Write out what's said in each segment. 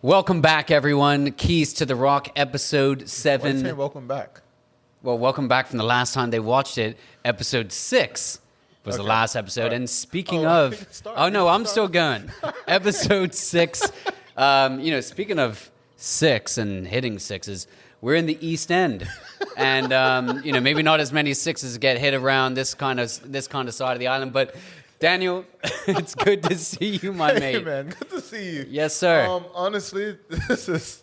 Welcome back, everyone. Keys to the Rock, episode 7. Why are you saying welcome back? Well, welcome back from the last time they watched it. Episode 6 was the last episode. Right. And speaking of... I'm still going. Episode 6. Speaking of 6 and hitting sixes, we're in the East End. And, maybe not as many sixes get hit around this kind of side of the island, but... Daniel, it's good to see you, my mate. Hey, man, good to see you. Yes, sir. Honestly, this is...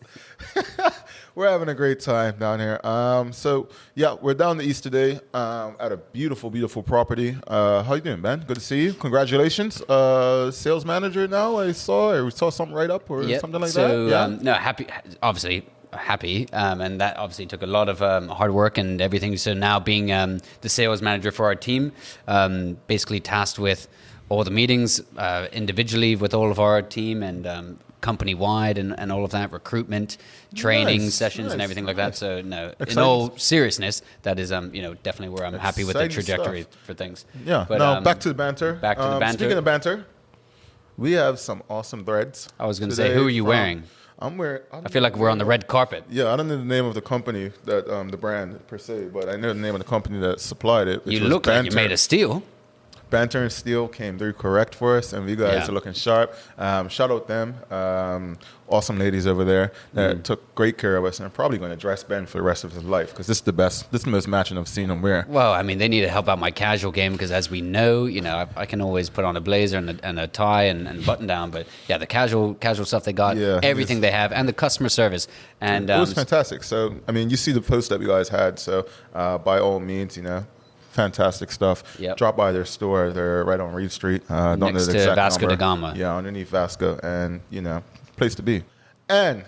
We're having a great time down here. We're down the east today at a beautiful, beautiful property. How you doing, Ben? Good to see you. Congratulations. Sales manager now, we saw something right up or something like that. Happy, obviously. Happy, and that obviously took a lot of hard work and everything. So now being the sales manager for our team, basically tasked with all the meetings individually with all of our team and company-wide and all of that, recruitment, training sessions and everything like that. So in all seriousness, that is definitely where I'm happy with the trajectory for things. Yeah, but now back to the banter. Speaking of banter, we have some awesome threads. I was going to say, who are you wearing? I feel like we're on the red carpet. Yeah, I don't know the name of the company, that the brand per se, but I know the name of the company that supplied it. You look like you made of steel. Banter and Steel came through correct for us, and you guys are looking sharp. Shout out them. Awesome ladies over there that took great care of us and are probably going to dress Ben for the rest of his life because this is the best. This is the most matching I've seen him wear. Well, I mean, they need to help out my casual game because, as we know, I can always put on a blazer and a tie and button down. But yeah, the casual stuff they got, everything they have, and the customer service. And it was fantastic. So, I mean, you see the post that you guys had. So, by all means, fantastic stuff. Yep. Drop by their store. They're right on Reeve Street. Don't know the exact Vasco da Gama. Yeah, underneath Vasco. And, place to be. And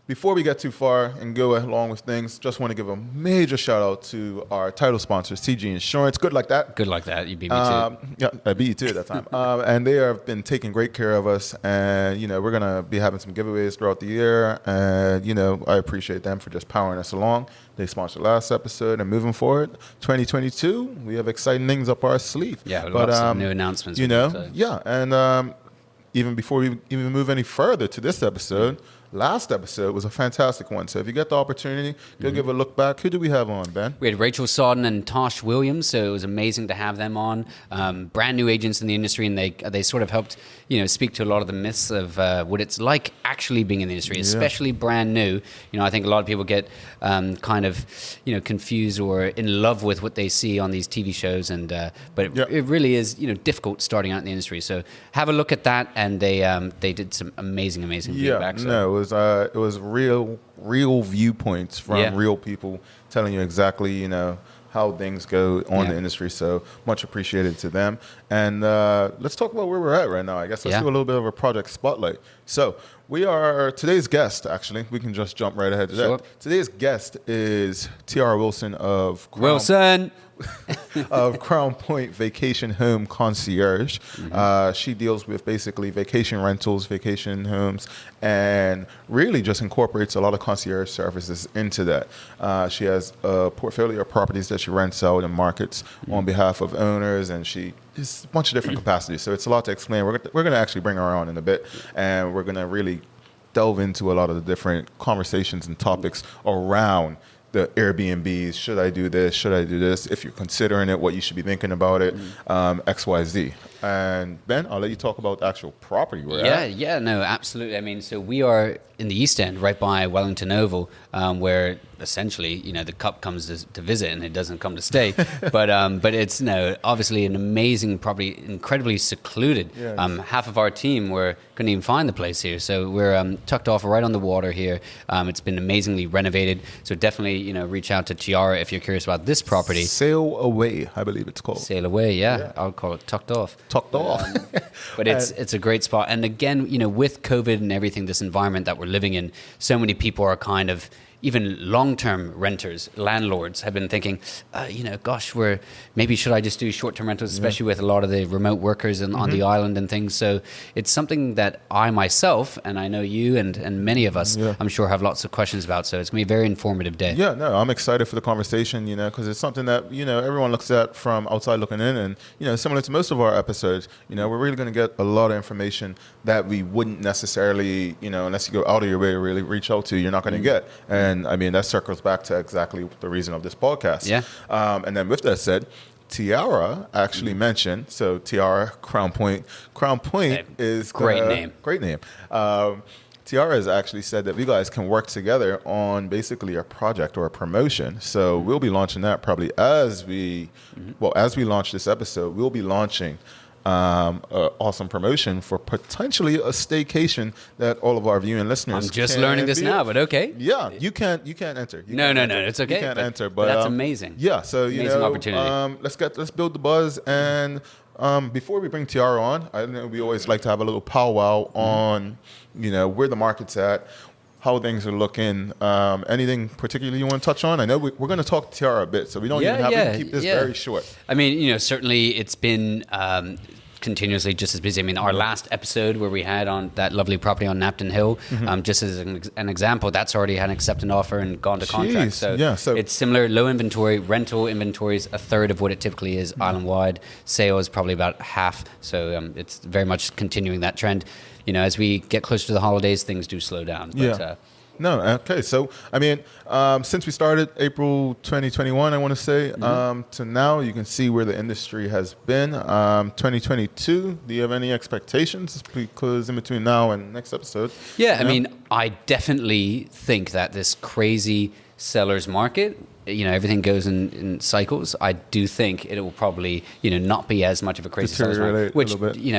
before we get too far and go along with things, just want to give a major shout out to our title sponsors, TG Insurance. Good like that. Good like that. You beat me too. Yeah, I beat you too at that time. And they have been taking great care of us. And, we're going to be having some giveaways throughout the year. And, I appreciate them for just powering us along. They sponsored last episode, and moving forward, 2022, we have exciting things up our sleeve. Yeah, lots of new announcements. And even before we even move any further to this episode, last episode was a fantastic one. So if you get the opportunity, go give a look back. Who do we have on, Ben? We had Rachel Sodden and Tosh Williams, so it was amazing to have them on. Brand new agents in the industry, and they sort of helped speak to a lot of the myths of what it's like actually being in the industry, especially brand new. I think a lot of people get confused or in love with what they see on these TV shows, but it really is difficult starting out in the industry. So have a look at that, and they did some amazing feedback. So. It was real viewpoints from real people telling you exactly how things go on the industry. So much appreciated to them. And let's talk about where we're at right now. I guess let's do a little bit of a project spotlight. So today's guest, actually, we can just jump right ahead to that. Today's guest is Tiara Wilson of Crown Point Vacation Home Concierge. She deals with basically vacation rentals, vacation homes, and really just incorporates a lot of concierge services into that. She has a portfolio of properties that she rents out and markets on behalf of owners, and she is a bunch of different capacities. So it's a lot to explain. We're going to actually bring her on in a bit, and we're going to really delve into a lot of the different conversations and topics around the Airbnbs. Should I do this? Should I do this? If you're considering it, what you should be thinking about it, X, Y, Z. And Ben, I'll let you talk about the actual property we're at. Yeah, no, absolutely. I mean, so we are in the East End, right by Wellington Oval, where essentially, the Cup comes to visit and it doesn't come to stay. But it's obviously an amazing property, incredibly secluded. Yes. Half of our team couldn't even find the place here, so we're tucked off right on the water here. It's been amazingly renovated, so definitely reach out to Tiara if you're curious about this property. Sail Away, I believe it's called. Sail Away, yeah. I'll call it Tucked Off. But it's a great spot, and again, with COVID and everything, this environment that we're living in, so many people are kind of even long-term renters, landlords have been thinking, gosh, maybe should I just do short-term rentals, especially with a lot of the remote workers on the island and things. So it's something that I myself, and I know you and many of us, I'm sure, have lots of questions about. So it's going to be a very informative day. Yeah, no, I'm excited for the conversation, because it's something that, everyone looks at from outside looking in. And, similar to most of our episodes, we're really going to get a lot of information that we wouldn't necessarily, unless you go out of your way to really reach out to, you're not going to get. And I mean, that circles back to exactly the reason of this podcast. Yeah. And then with that said, Tiara actually mentioned, so Tiara, Crown Point is great name. Great name. Tiara has actually said that we guys can work together on basically a project or a promotion. So we'll be launching that probably as we launch this episode, we'll be launching an awesome promotion for potentially a staycation that all of our viewing listeners. I'm just learning this now, but okay. Yeah, you can't enter. No, it's okay. You can't enter, but that's amazing. Yeah, so amazing opportunity. Let's build the buzz. And before we bring Tiara on, I know we always like to have a little powwow on where the market's at, how things are looking. Anything particularly you want to touch on? I know we're going to talk to Tiara a bit, so we don't even have to keep this very short. I mean, certainly it's been continuously just as busy. I mean, our last episode where we had on that lovely property on Napton Hill, just as an example, that's already had an accepted offer and gone to contract. So it's similar, low inventory, rental inventory is a third of what it typically is island-wide. Sales probably about half. So it's very much continuing that trend. As we get closer to the holidays, things do slow down. But, No, okay. So, I mean, since we started April 2021, I want to say, to now, you can see where the industry has been. 2022, do you have any expectations? Because in between now and next episode. Yeah, I mean, I definitely think that this crazy seller's market, everything goes in cycles. I do think it will probably, not be as much of a crazy seller's market, which,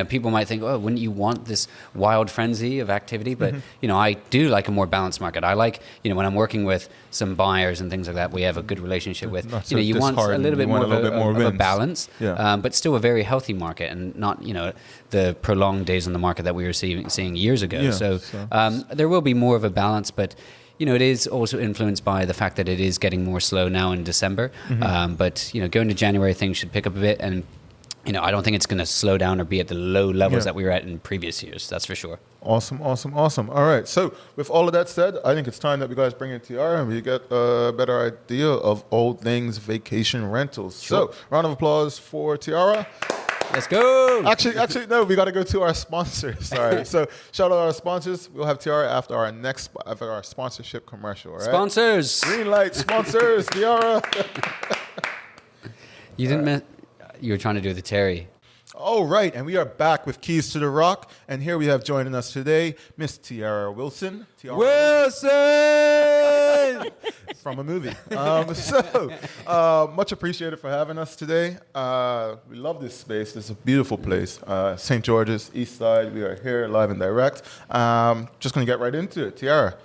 people might think, oh, wouldn't you want this wild frenzy of activity? But, I do like a more balanced market. I like, when I'm working with some buyers and things like that, we have a good relationship with, you want a little bit more of a balance, but still a very healthy market and not, the prolonged days on the market that we were seeing years ago. So there will be more of a balance, but it is also influenced by the fact that it is getting more slow now in December. But, going to January, things should pick up a bit. And, I don't think it's going to slow down or be at the low levels that we were at in previous years. That's for sure. Awesome. All right. So with all of that said, I think it's time that we guys bring in Tiara and we get a better idea of all things vacation rentals. Sure. So round of applause for Tiara. Let's go. Actually, no. We got to go to our sponsors. Sorry. So shout out our sponsors. We'll have Tiara after our sponsorship commercial. All right? Sponsors. Green light. Sponsors. Tiara. You didn't. You were trying to do the Terry. All right, and we are back with Keys to the Rock, and here we have joining us today, Miss Tiara Wilson. Wilson! From a movie. Much appreciated for having us today. We love this space. This is a beautiful place. St. George's, East Side. We are here live and direct. Just going to get right into it. Tiara,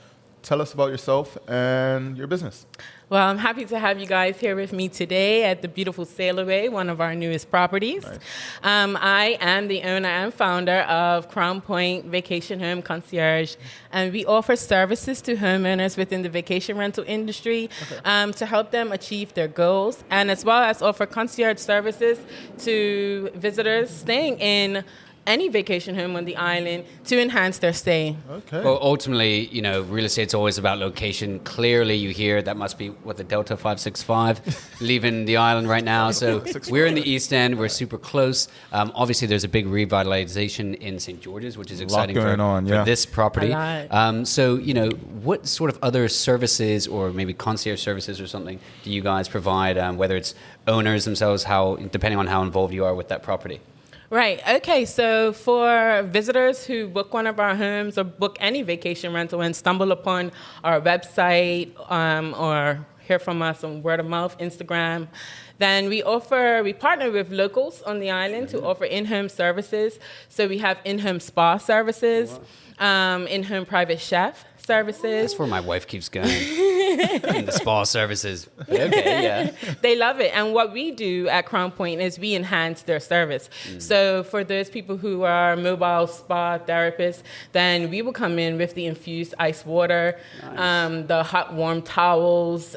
tell us about yourself and your business. Well, I'm happy to have you guys here with me today at the beautiful Sail Away, one of our newest properties. Nice. I am the owner and founder of Crown Point Vacation Home Concierge, and we offer services to homeowners within the vacation rental industry to help them achieve their goals, and as well as offer concierge services to visitors staying in any vacation home on the island to enhance their stay. Okay. Well, ultimately, real estate's always about location. Clearly, you hear that must be the Delta 565 leaving the island right now. So we're in the East End. We're super close. Obviously, there's a big revitalization in St. George's, which is exciting for this property. So, what sort of other services or maybe concierge services or something do you guys provide, whether it's owners themselves, depending on how involved you are with that property? Right. Okay. So for visitors who book one of our homes or book any vacation rental and stumble upon our website or hear from us on word of mouth, Instagram, then we partner with locals on the island to offer in-home services. So we have in-home spa services, in-home private chef services. That's where my wife keeps going. In the spa services. But okay, yeah. They love it. And what we do at Crown Point is we enhance their service. So for those people who are mobile spa therapists, then we will come in with the infused ice water, the hot warm towels,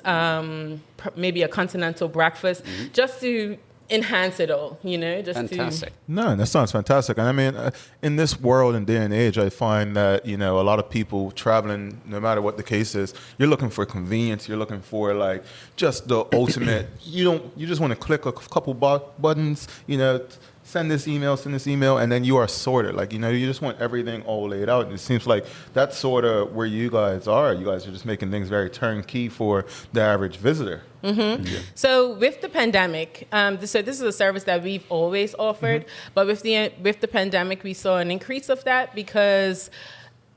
maybe a continental breakfast, just to enhance it all, just Fantastic. No, that sounds fantastic. And I mean, in this world and day and age, I find that, a lot of people traveling, no matter what the case is, you're looking for convenience. You're looking for like just the ultimate. You just want to click a couple buttons, send this email, and then you are sorted. Like, you just want everything all laid out. And it seems like that's sort of where you guys are. You guys are just making things very turnkey for the average visitor. Mm-hmm. Yeah. So with the pandemic, so this is a service that we've always offered, but with the pandemic, we saw an increase of that because,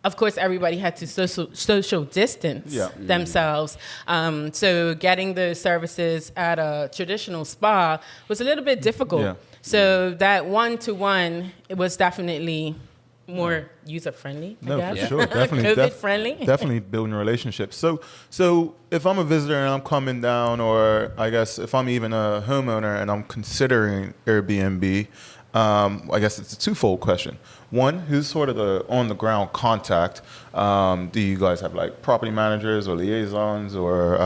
of course, everybody had to social distance themselves. So getting the services at a traditional spa was a little bit difficult. Yeah. So that one-to-one, it was definitely more user-friendly, I guess. For sure. Definitely. COVID-friendly. Definitely building relationships. So if I'm a visitor and I'm coming down, or I guess if I'm even a homeowner and I'm considering Airbnb, I guess it's a twofold question. One, who's sort of the on-the-ground contact? Do you guys have like property managers or liaisons or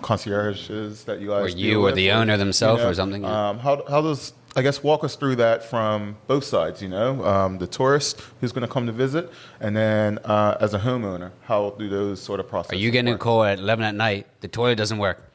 concierges that you guys deal with? Or the owner themselves or something? How does, I guess, walk us through that from both sides, the tourist who's going to come to visit, and then as a homeowner, how do those sort of processes Are you getting work? a call at 11 at night, the toilet doesn't work?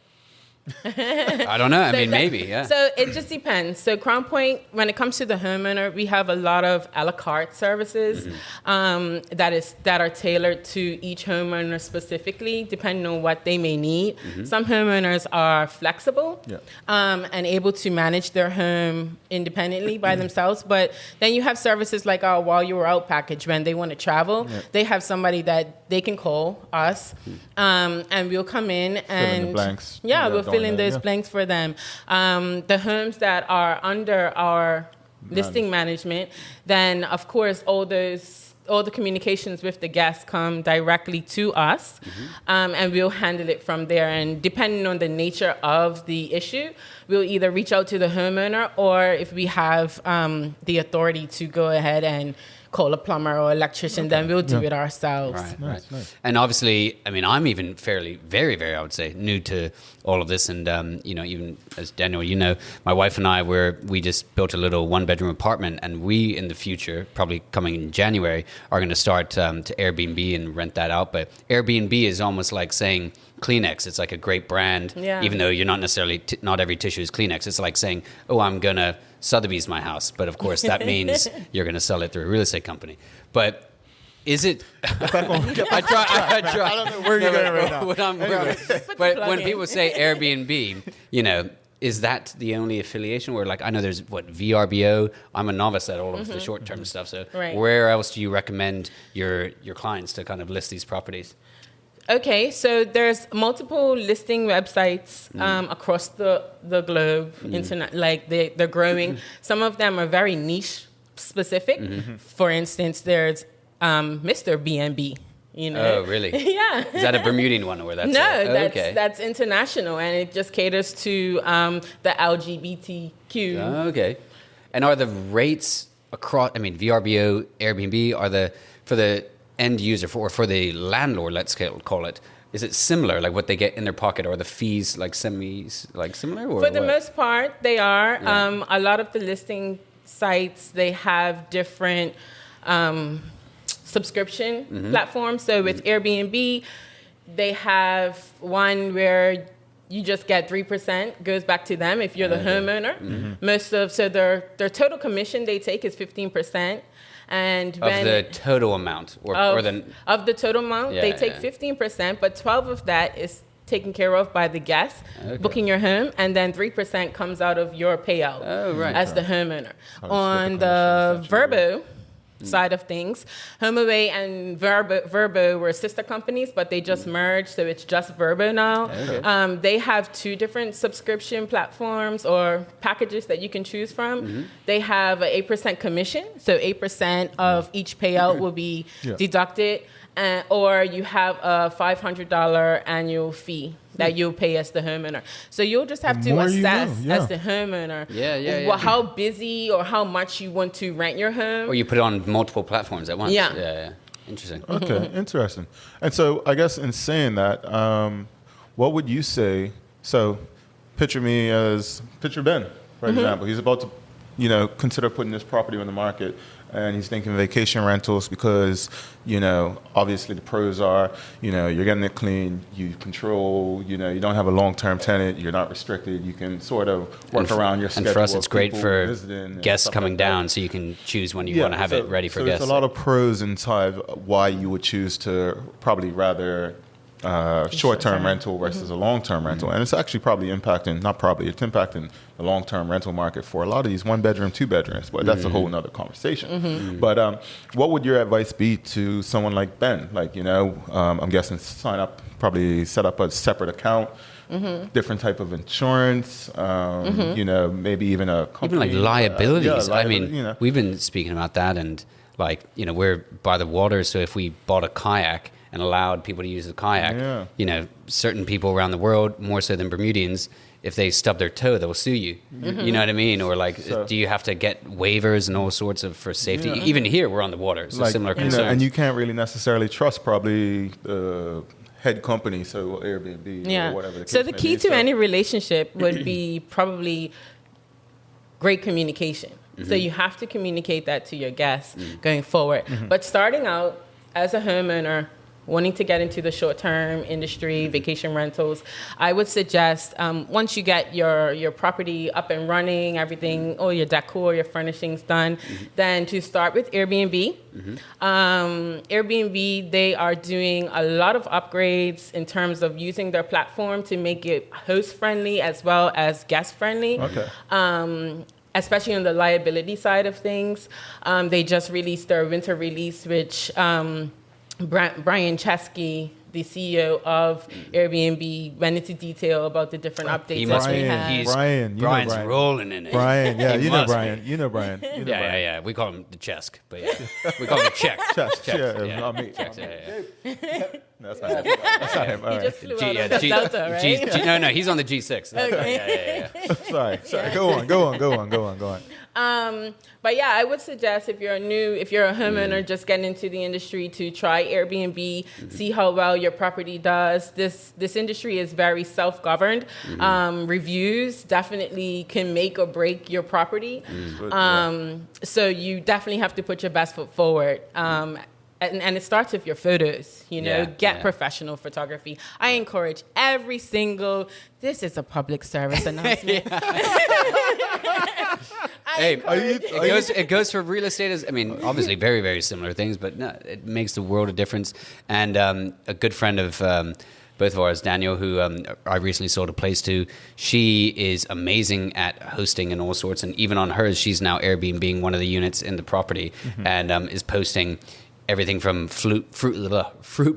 I don't know. Maybe, yeah. So it just depends. So Crown Point, when it comes to the homeowner, we have a lot of a la carte services that are tailored to each homeowner specifically, depending on what they may need. Some homeowners are flexible and able to manage their home independently by themselves. But then you have services like our While You Were Out package. When they want to travel, they have somebody that they can call us, and we'll come in and fill in the blanks. we'll fill in those blanks for them. The homes that are under our listing management, then of course all the communications with the guests come directly to us, and we'll handle it from there. And depending on the nature of the issue, we'll either reach out to the homeowner, or if we have the authority to go ahead and call a plumber or electrician, then we'll do it ourselves. Right. And obviously, I'm even fairly, very, very, I would say, new to all of this. And, even as Daniel, my wife and I, we just built a little one-bedroom apartment, and we, in the future, probably coming in January, are going to start to Airbnb and rent that out. But Airbnb is almost like saying Kleenex. It's like a great brand, even though you're not necessarily, not every tissue is Kleenex. It's like saying, I'm going to Sotheby's my house. But of course, that means you're going to sell it through a real estate company. But is it? I try. I don't know where you're going right now. But when people say Airbnb, is that the only affiliation? Where I know there's VRBO. I'm a novice at all of the short-term stuff. So where else do you recommend your clients to kind of list these properties? Okay, so there's multiple listing websites across the globe. They're growing. Some of them are very niche specific. For instance, there's Mr. B&B. Oh, really? Yeah. Is that a Bermudian one, or that's that's international, and it just caters to the LGBTQ. Oh, okay. And are the rates across? VRBO, Airbnb for the end user for the landlord, let's call it, is it similar, like what they get in their pocket, or the fees similar? Or for the most part, they are. A lot of the listing sites, they have different subscription platforms. So with Airbnb, they have one where you just get 3%, goes back to them if you're the homeowner. So their total commission they take is 15%. And of the total amount, of the total amount, they take 15%, but 12 of that is taken care of by the guest booking your home, and then 3% comes out of your payout as the homeowner. On the Verbo side of things. HomeAway and Verbo were sister companies, but they just merged, so it's just Verbo now. Okay. They have 2 different subscription platforms or packages that you can choose from. They have an 8% commission, so 8% of each payout will be deducted, or you have a $500 annual fee that you'll pay as the homeowner. So you'll just have to assess as the homeowner how busy or how much you want to rent your home. Or you put it on multiple platforms at once. Yeah. Interesting. Okay, interesting. And so I guess in saying that, what would you say? So picture Ben, for example. He's about to, consider putting this property on the market. And he's thinking vacation rentals because, obviously the pros are, you're getting it clean, you control, you don't have a long-term tenant, you're not restricted, you can sort of work around your schedule. And for us, it's great for guests coming down, so you can choose when you want to have it ready for guests. There's a lot of pros inside why you would choose to probably rather short-term rental versus a long-term rental. And it's actually it's impacting the long-term rental market for a lot of these 1-bedroom, 2-bedrooms, but that's a whole nother conversation. But what would your advice be to someone like Ben? Like, I'm guessing set up a separate account, different type of insurance, maybe even a company. Even like liabilities. I mean, we've been speaking about that, and we're by the water, so if we bought a kayak and allowed people to use the kayak, certain people around the world, more so than Bermudians, if they stub their toe, they'll sue you. You know what I mean? Or do you have to get waivers and all sorts of for safety? Even here, we're on the water, so similar concerns. And you can't really necessarily trust probably the head company, so Airbnb or whatever the case So the key to any relationship would be probably great communication. So you have to communicate that to your guests going forward. But starting out as a homeowner, wanting to get into the short-term industry, vacation rentals, I would suggest once you get your property up and running, everything, all your decor, your furnishings done, then to start with Airbnb. Airbnb, they are doing a lot of upgrades in terms of using their platform to make it host-friendly as well as guest-friendly. Especially on the liability side of things. They just released their winter release, which Brian Chesky, the CEO of Airbnb, went into detail about the different updates that we have. Brian's rolling in it. Brian, Brian. You know Brian. Yeah. We call him the Chesk, but we call him the Check. That's not him. That's not him. All He just flew out of the Delta, right? No, he's on the G6. Okay. Sorry. Go on. But yeah, I would suggest if you're a homeowner just getting into the industry, to try Airbnb, see how well your property does. This industry is very self-governed. Reviews definitely can make or break your property. So you definitely have to put your best foot forward. And it starts with your photos, get professional photography. I encourage this is a public service announcement. It goes for real estate. Obviously very, very similar things, but no, it makes the world of difference. And a good friend of both of ours, Daniel, who I recently sold a place to, she is amazing at hosting and all sorts. And even on hers, she's now Airbnb-ing one of the units in the property and is posting everything from fruit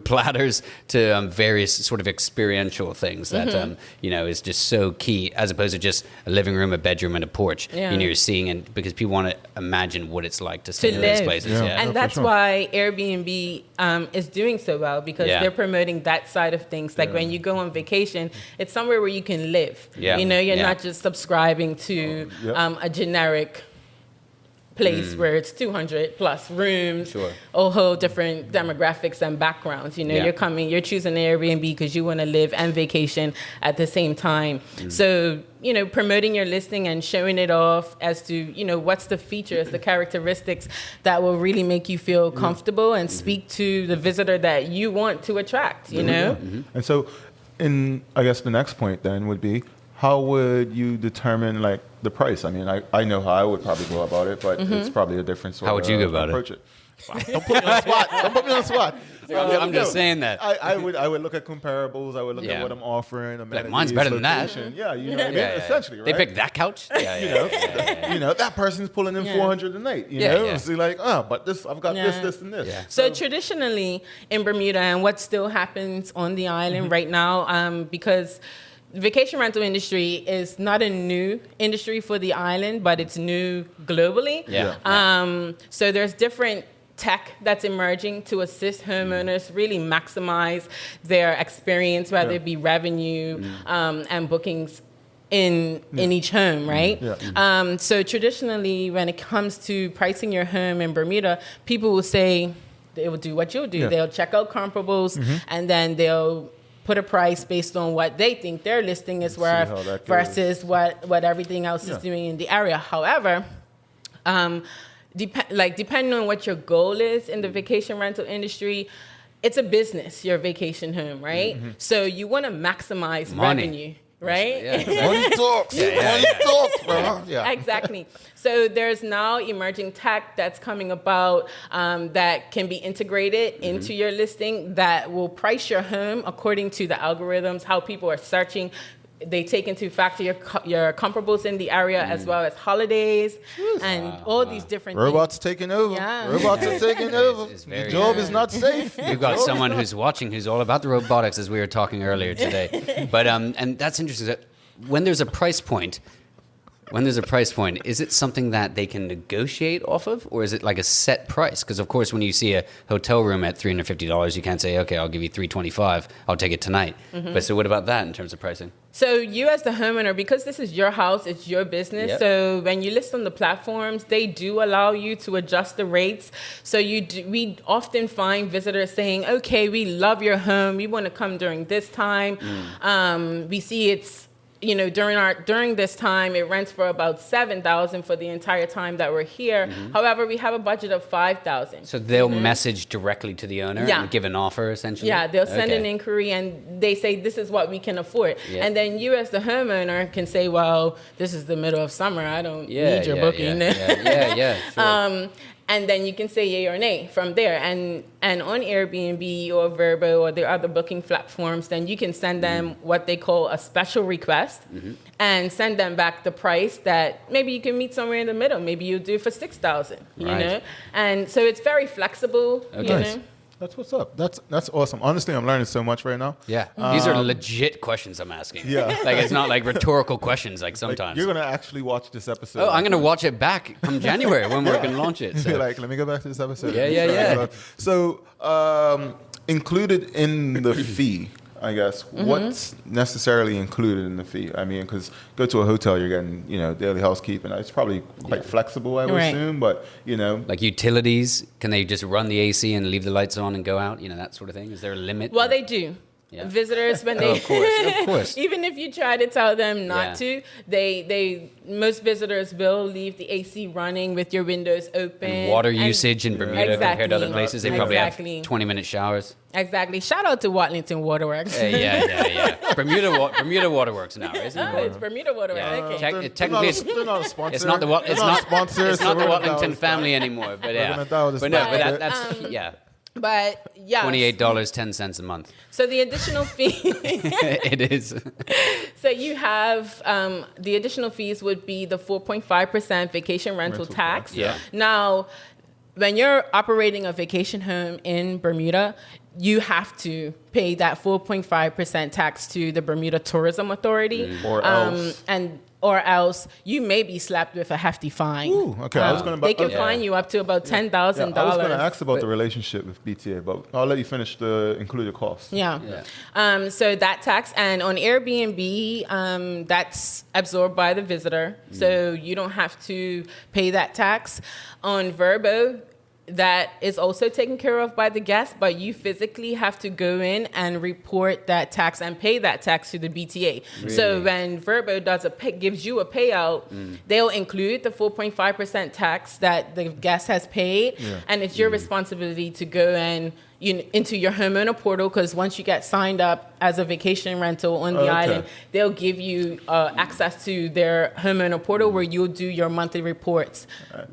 platters to various sort of experiential things that is just so key, as opposed to just a living room, a bedroom, and a porch. You're seeing it because people want to imagine what it's like to stay in those places. And that's why Airbnb is doing so well, because they're promoting that side of things. Like when you go on vacation, it's somewhere where you can live. You're not just subscribing to a generic place where it's 200 plus rooms, a whole different demographics and backgrounds. You're choosing Airbnb because you want to live and vacation at the same time. So, promoting your listing and showing it off as to, what's the features, the characteristics that will really make you feel comfortable and speak to the visitor that you want to attract, And so, I guess the next point then would be, how would you determine the price? I know how I would probably go about it, but it's probably a different sort of approach. Don't put me on the spot. I'm just saying that. I would look at comparables. I would look Yeah. at what I'm offering. Like, mine's better than that. location. Yeah, you know what I mean? Essentially, right? They picked that couch. You know, that person's pulling in 408. You Yeah, know, yeah. so like, but this, I've got this, and this. Yeah. So traditionally in Bermuda, and what still happens on the island right now, because the vacation rental industry is not a new industry for the island, but it's new globally. Yeah. So there's different tech that's emerging to assist homeowners really maximize their experience, whether it be revenue and bookings in each home, right? Yeah. So traditionally, when it comes to pricing your home in Bermuda, people will say they will do what you'll do. Yeah. They'll check out comparables, and then they'll put a price based on what they think their listing is worth how that goes. versus what everything else is doing in the area. However, depending on what your goal is in the vacation rental industry, it's a business, your vacation home, right? So you want to maximize Money. revenue, right? Yeah, exactly. Money talks. Money talks, bro. Yeah. Exactly. So there's now emerging tech that's coming about that can be integrated into your listing that will price your home according to the algorithms, how people are searching. They take into factor your comparables in the area as well as holidays and all these different Robots taking over. Yeah. Robots are taking over. it's The very- job is not safe. We've got someone who's watching who's all about the robotics, as we were talking earlier today. But and that's interesting. That when there's a price point, is it something that they can negotiate off of, or is it like a set price? Because of course, when you see a hotel room at $350, you can't say, "Okay, I'll give you $325. I'll take it tonight." But so, what about that in terms of pricing? So you as the homeowner, because this is your house, it's your business. Yep. So when you list on the platforms, they do allow you to adjust the rates. So we often find visitors saying, "Okay, we love your home. We want to come during this time. We see it's." During this time, it rents for about $7,000 for the entire time that we're here. However, we have a budget of $5,000. So they'll message directly to the owner and give an offer, essentially? Yeah, they'll send an inquiry and they say, this is what we can afford. Yeah. And then you as the homeowner can say, well, this is the middle of summer. I don't need your booking. Sure. And then you can say yay or nay from there. And on Airbnb or Vrbo or the other booking platforms, then you can send them what they call a special request and send them back the price that maybe you can meet somewhere in the middle. Maybe you do it for $6,000, you know? And so it's very flexible, you know? That's what's up. That's awesome. Honestly, I'm learning so much right now. Yeah. These are legit questions I'm asking. Yeah. Like, it's not like rhetorical questions like sometimes. You're gonna actually watch this episode. I'm going to watch it back come January when we're going to launch it. So. Be like, let me go back to this episode. Yeah. So, included in the fee, I guess, what's necessarily included in the fee? I mean, because go to a hotel, you're getting, daily housekeeping. It's probably quite flexible, I would assume, but, Like utilities, can they just run the AC and leave the lights on and go out? That sort of thing? Is there a limit? Well, they do. Yeah. Visitors, when they of course. even if you try to tell them not to, most visitors will leave the AC running with your windows open. And water usage in Bermuda compared to other places, they probably have 20-minute showers. Exactly. Shout out to Watlington Waterworks. Yeah. Bermuda Waterworks now, isn't it? Oh, it's Bermuda Waterworks. Yeah. Okay. Technically, they're not a sponsor. it's not the sponsor. it's not the Watlington family anymore. But yeah, that's But yeah, $28.10 a month. So the additional fee. It is. So you have the additional fees would be the 4.5% vacation rental tax. Yeah. Now, when you're operating a vacation home in Bermuda, you have to pay that 4.5% tax to the Bermuda Tourism Authority. Or else you may be slapped with a hefty fine. Ooh, okay. They can fine you up to about $10,000. I was going to ask about the relationship with BTA, but I'll let you finish the included costs. Yeah. So that tax, and on Airbnb, that's absorbed by the visitor, so you don't have to pay that tax. On Vrbo, that is also taken care of by the guest, but you physically have to go in and report that tax and pay that tax to the BTA. Really? So when Vrbo gives you a payout, they'll include the 4.5% tax that the guest has paid, and it's your responsibility to go and into your homeowner portal, because once you get signed up as a vacation rental on the island, they'll give you access to their homeowner portal where you'll do your monthly reports.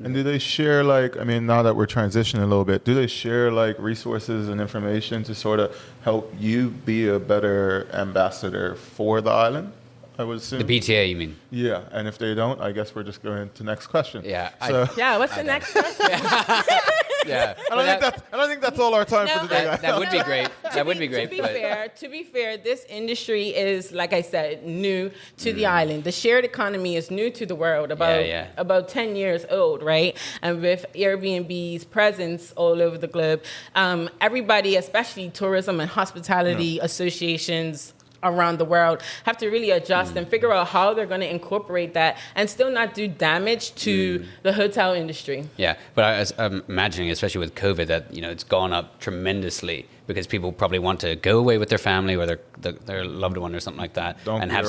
And do they share, like, I mean, now that we're transitioning a little bit, do they share like resources and information to sort of help you be a better ambassador for the island? I would assume. The BTA, you mean? Yeah, and if they don't, I guess we're just going to next question. Yeah. What's the next question? Yeah. I don't think that's all our time for today. That would be great. That would be great. To be fair, this industry is, like I said, new to the island. The shared economy is new to the world, about 10 years old, right? And with Airbnb's presence all over the globe, everybody, especially tourism and hospitality associations around the world, have to really adjust and figure out how they're going to incorporate that and still not do damage to the hotel industry. Yeah, but I'm imagining, especially with COVID, that it's gone up tremendously because people probably want to go away with their family or their loved one or something like that, and have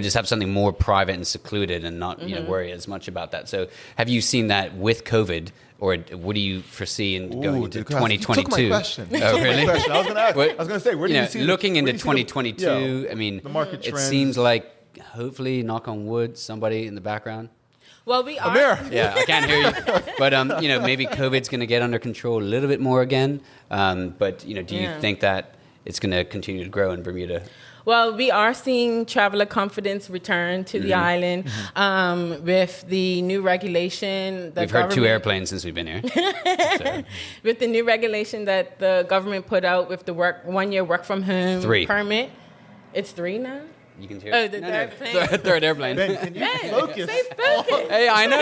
just have something more private and secluded and not worry as much about that. So, have you seen that with COVID? Or what do you foresee in going into 2022? You took my question. Oh, really? I was going to say, where do you see looking into 2022? I mean, the market trends? It seems like, hopefully, knock on wood, somebody in the background. Well, we are. Amir. Yeah, I can't hear you. But maybe COVID's going to get under control a little bit more again. But do you think that it's going to continue to grow in Bermuda? Well, we are seeing traveler confidence return to the island with the new regulation. We've heard 2 airplanes since we've been here. So. With the new regulation that the government put out with the 1 year work from home 3 permit. It's 3 now? You can hear the third plane. Third airplane. Ben, can you focus? Stay focused. Hey, I know.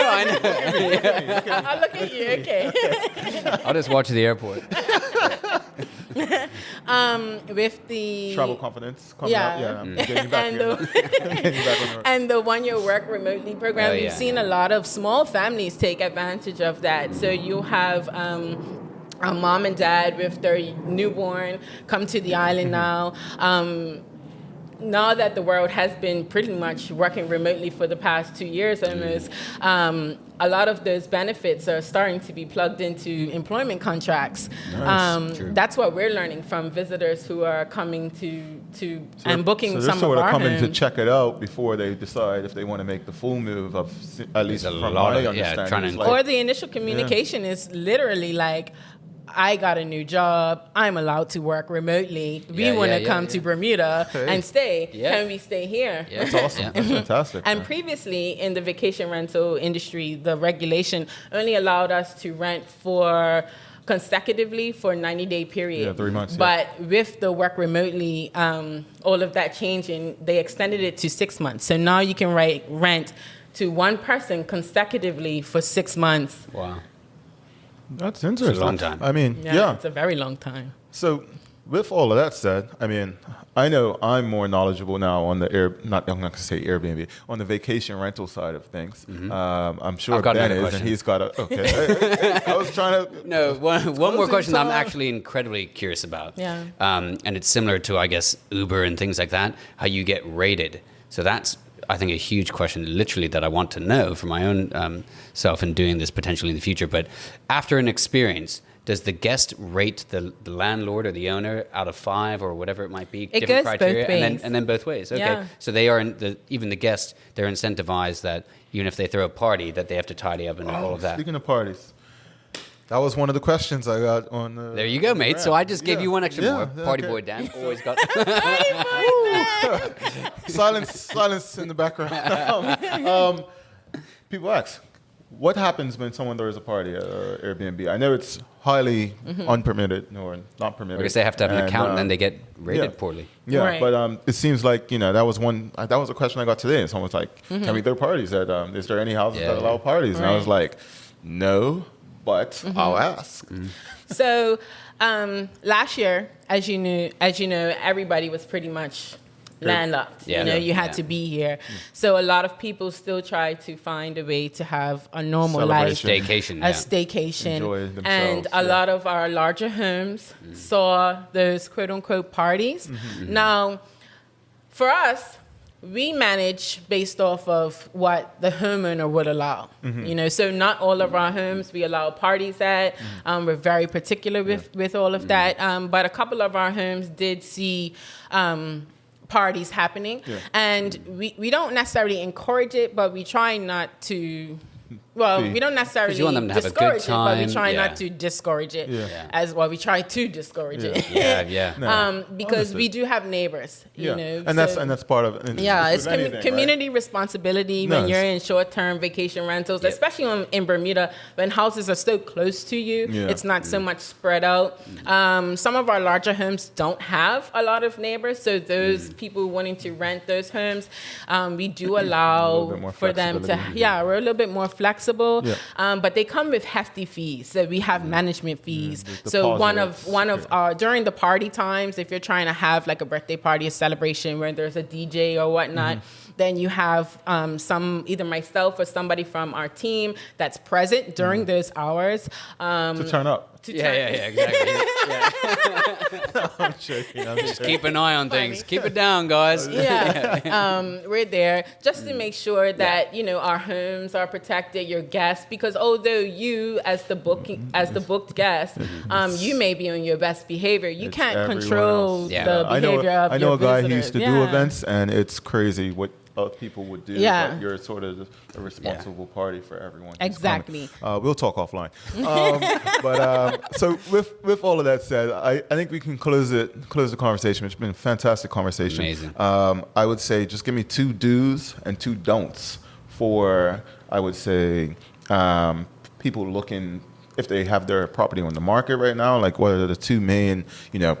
I'll look at you, okay. I'll just watch the airport. With the travel confidence coming out. Yeah, I'm getting back and the 1 year work remotely program, we've seen a lot of small families take advantage of that. So you have a mom and dad with their newborn come to the island now. Now that the world has been pretty much working remotely for the past 2 years almost, a lot of those benefits are starting to be plugged into employment contracts. Nice. That's what we're learning from visitors who are coming to and booking some of our homes. So they're sort of coming to check it out before they decide if they want to make the full move, at least from my understanding. Or the initial communication is literally like, I got a new job. I'm allowed to work remotely. We want to come to Bermuda and stay. Yeah. Can we stay here? Yeah. That's awesome. That's fantastic. And previously in the vacation rental industry, the regulation only allowed us to rent consecutively for a 90-day period. Yeah, 3 months. But with the work remotely, all of that changing, they extended it to 6 months. So now you can rent to one person consecutively for 6 months. Wow. That's interesting. It's a long time. I mean, it's a very long time. So, with all of that said, I mean, I know I'm more knowledgeable now on the I'm not going to say Airbnb, on the vacation rental side of things. I'm sure Ben is, and he's got a. Okay, I was trying to. No, one more question that I'm actually incredibly curious about. Yeah. And it's similar to, I guess, Uber and things like that. How you get rated. So that's, I think, a huge question, literally, that I want to know for my own self in doing this potentially in the future. But after an experience, does the guest rate the landlord or the owner out of 5 or whatever it might be? It different goes criteria, both ways. And then both ways. Okay, Yeah. so they are even the guests, they're incentivized that even if they throw a party, that they have to tidy up and all of that. Speaking of parties. That was one of the questions I got on the... There you go, mate. brand. So I just gave you one extra more. Party okay. boy Dan always got... Silence in the background. People ask, what happens when someone throws a party at Airbnb? I know it's highly unpermitted or not permitted. I guess they have to have an account and then they get rated poorly. Yeah, Right. but it seems like, that was a question I got today. And someone was like, can we throw parties at, is there any houses that allow parties? And I was like, no. But I'll ask. So last year, as you know, everybody was pretty much landlocked. Yeah. You had to be here. So a lot of people still try to find a way to have a normal life, Staycation. a staycation. Enjoy themselves, And a lot of our larger homes saw those quote unquote parties. Now, for us, we manage based off of what the homeowner would allow. So not all of our homes we allow parties at. We're very particular with all of that. But a couple of our homes did see parties happening, and we don't necessarily encourage it, but we try not to. Well, we don't necessarily you want them to have a good discourage it, but we time. try not to discourage it as well. We try to discourage it. Because we do have neighbors, you know. And that's part of it. It's community responsibility when you're in short-term vacation rentals, especially in Bermuda, when houses are so close to you. It's not so much spread out. Some of our larger homes don't have a lot of neighbors, so those people wanting to rent those homes, we do allow for them to. We're a little bit more flexible, but they come with hefty fees. So we have management fees. So one of our during the party times, if you're trying to have like a birthday party, a celebration where there's a DJ or whatnot, then you have some either myself or somebody from our team that's present during those hours to turn up. Exactly. I'm joking. Just keep an eye on things. Keep it down, guys. We're there just to make sure that our homes are protected, your guests, because although you as the booked guest, you may be on your best behavior, you can't control the behavior of I know your a guy who visitors. used to do events, and it's crazy what people would do. But you're sort of a responsible party for everyone. Exactly. We'll talk offline. So with all of that said, I think we can close the conversation. It's been a fantastic conversation. Amazing. I would say just give me 2 do's and 2 don'ts for, I would say, people looking, if they have their property on the market right now, like what are the 2 main,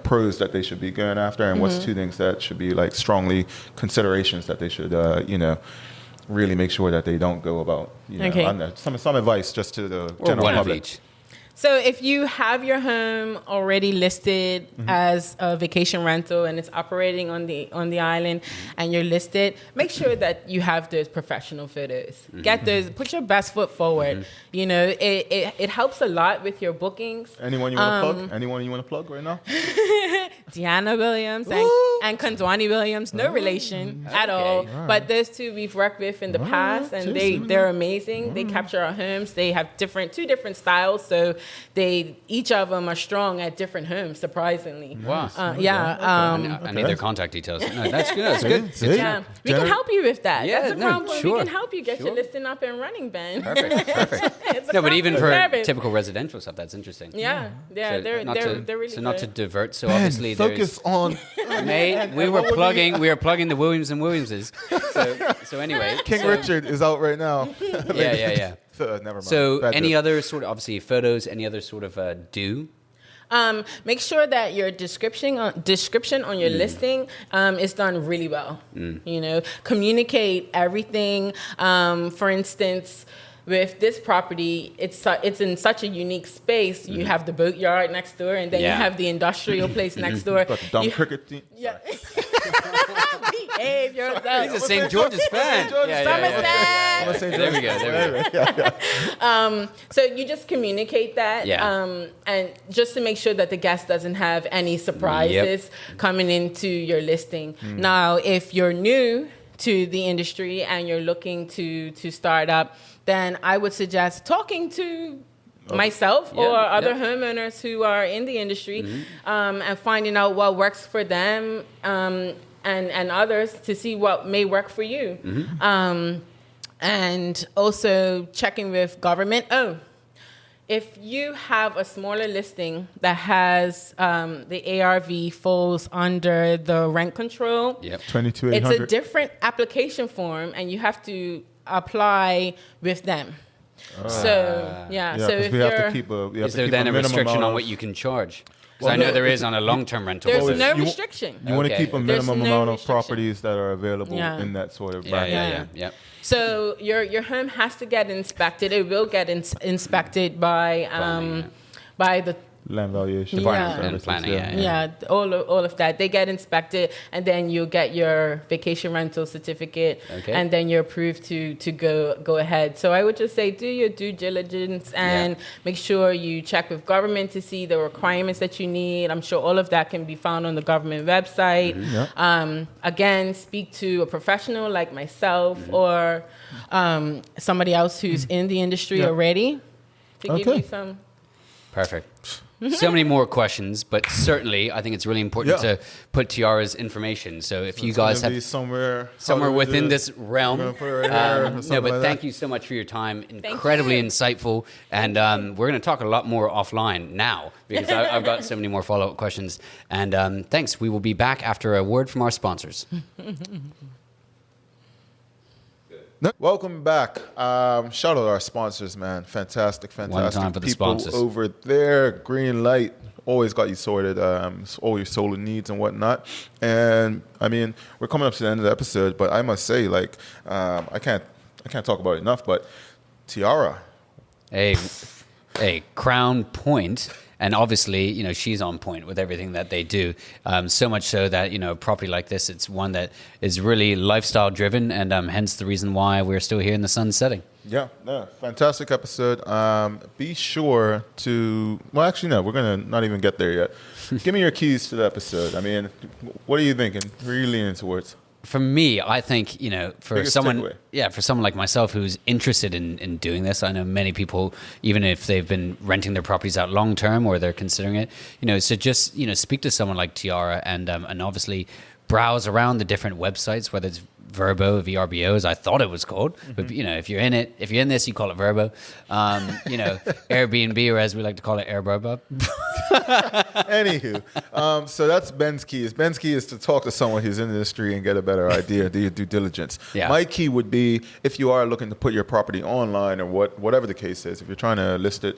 pros that they should be going after, and what's 2 things that should be like strongly considerations that they should, really make sure that they don't go about. Some advice just to the general public. Each. So if you have your home already listed as a vacation rental and it's operating on the island and you're listed, make sure that you have those professional photos. Get those, put your best foot forward. It helps a lot with your bookings. Anyone you want to plug? Anyone you want to plug right now? Deanna Williams and Kondwani Williams, no relation at all. Right. But those 2 we've worked with in the past, and they're amazing. They capture our homes. They have 2 different styles, so each of them are strong at different homes, surprisingly. Wow. I need their contact details. No, that's good. That's good. Yeah, we can help you with that. Yeah, that's the problem. Sure. We can help you get your listing up and running, Ben. Perfect. No, but even for typical residential stuff, that's interesting. Yeah, so they're really good. So not to divert. So Ben, obviously, focus on. Mate, we were plugging the Williams and Williamses. So anyway, King Richard is out right now. Yeah. Never mind. So any other sort of, obviously photos, any other sort of do? Make sure that your description on your listing is done really well. Communicate everything. For instance, with this property, it's in such a unique space. You have the boatyard next door, and then you have the industrial place next door. Got the dumb cricket team. Yeah. Behave yourself. He's a St. George's fan. Somerset. There we go. So you just communicate that, and just to make sure that the guest doesn't have any surprises coming into your listing. Now, if you're new to the industry and you're looking to start up, then I would suggest talking to myself or other homeowners who are in the industry and finding out what works for them and others to see what may work for you. And also checking with government. If you have a smaller listing that has the ARV falls under the rent control, 22,800. it's a different application form, and you have to apply with them. So if we have to keep is there then a restriction on what you can charge? Because I know there is on a long-term rental. There's no restriction. You want to keep a minimum amount of properties that are available in that sort of bracket. Yeah. So your home has to get inspected. It will get inspected by land valuation. Department and planning, yeah. Yeah, all of that. They get inspected, and then you get your vacation rental certificate, Okay. and then you're approved to go ahead. So I would just say do your due diligence and make sure you check with government to see the requirements that you need. I'm sure all of that can be found on the government website. Again, speak to a professional like myself or somebody else who's in the industry already to give you some. Perfect. So many more questions, but certainly I think it's really important to put Tiara's information. So if you guys have somewhere within this realm, no, but thank you so much for your time. Incredibly insightful, and we're going to talk a lot more offline now because I've got so many more follow-up questions. And thanks. We will be back after a word from our sponsors. Welcome back. Shout out our sponsors, man. Fantastic One time for the people sponsors. over there. Green Light always got you sorted. All your solar needs and whatnot. And I mean, we're coming up to the end of the episode, but I must say, like, I can't talk about it enough. But Tiara, a Crown Point. And obviously, you know, she's on point with everything that they do. So much so that, you know, a property like this, it's one that is really lifestyle driven, and hence the reason why we're still here in the sun setting. Yeah, fantastic episode. Be sure to, well, actually, no, we're going to not even get there yet. Give me your keys to the episode. I mean, what are you thinking? Who are you leaning towards? For me, I think, you know, for Biggest someone takeaway. like myself who's interested in doing this, I know many people, even if they've been renting their properties out long term or they're considering it, you know, so just, you know, speak to someone like Tiara and obviously browse around the different websites, whether it's Verbo, VRBO, as I thought it was called. But, you know, if you're in this, you call it Verbo. You know, Airbnb, or as we like to call it, Airburbo. Anywho, so that's Ben's keys. Ben's key is to talk to someone who's in the industry and get a better idea, do your due diligence. Yeah. My key would be, if you are looking to put your property online or whatever the case is, if you're trying to list it,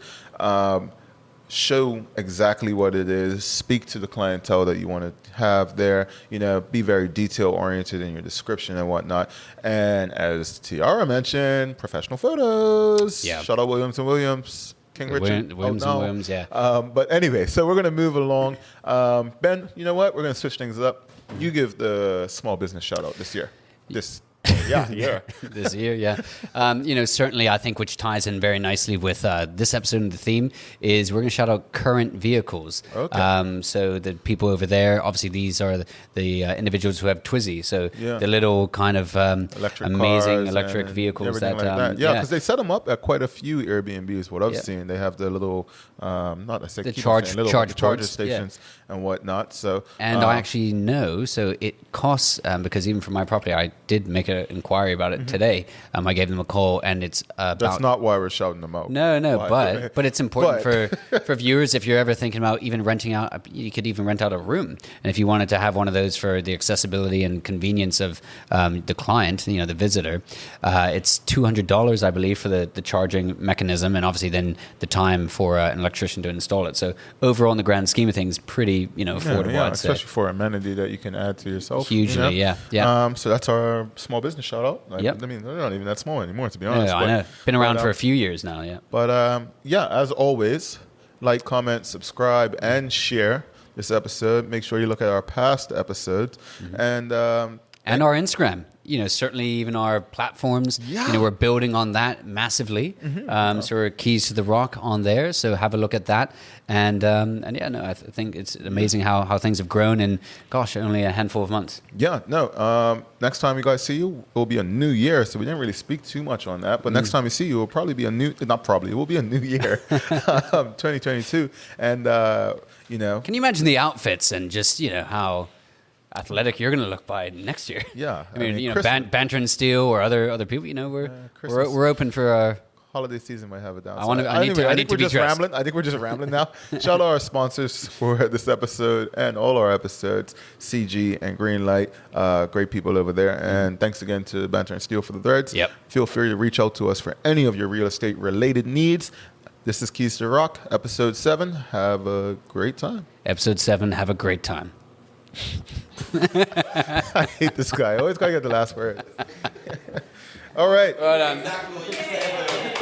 show exactly what it is, speak to the clientele that you want to have there, you know, be very detail oriented in your description and whatnot. And as Tiara mentioned, professional photos. Yeah. Shout out Williams & Williams. King Richard. Williams and Williams, yeah. But anyway, so we're going to move along. Ben, you know what? We're going to switch things up. You give the small business shout out this year. This year, yeah. You know, certainly I think which ties in very nicely with this episode and the theme is we're going to shout out current vehicles. Okay. So the people over there, obviously these are the individuals who have Twizy. So the little kind of amazing electric vehicles that, like that. Yeah, because they set them up at quite a few Airbnbs. What I've seen, they have the little, not I say the keep charge saying, little charge charger ports, stations and whatnot. So and I actually know, so it costs because even for my property, I did make an inquiry about it today. I gave them a call, and it's about. That's not why we're shouting them out. No, but it's important for viewers if you're ever thinking about even renting out. You could even rent out a room, and if you wanted to have one of those for the accessibility and convenience of the client, you know, the visitor, it's $200, I believe, for the charging mechanism, and obviously then the time for an electrician to install it. So overall, in the grand scheme of things, pretty affordable. Yeah, I'd say. especially for amenity that you can add to yourself. Hugely, you know? yeah. So that's our small business shout out. Yep. I mean, they're not even that small anymore, to be honest. I know. Been around for a few years now, yeah. But yeah, as always, like, comment, subscribe, and share this episode. Make sure you look at our past episodes and our Instagram. You know, certainly even our platforms. Yeah. You know, we're building on that massively. So we're Keys to the Rock on there. So have a look at that. And yeah, no, I think it's amazing how things have grown in, gosh, only a handful of months. Yeah, no. Next time you guys see you, it will be a new year. So we didn't really speak too much on that. But next time we see you, it will probably be it will be a new year, 2022. And, you know. Can you imagine the outfits and just, you know, how athletic you're going to look by next year? Yeah. I mean, you know, Banter and Steel or other people, you know, we're open for our holiday season might have it down. I need to be dressed. I think we're just rambling now. Shout out our sponsors for this episode and all our episodes, CG and Greenlight. Great people over there. And thanks again to Banter and Steel for the threads. Yep. Feel free to reach out to us for any of your real estate related needs. This is Keys to Rock, episode 7. Have a great time. Episode 7, have a great time. I hate this guy. I always got to get the last word. All right. Well done.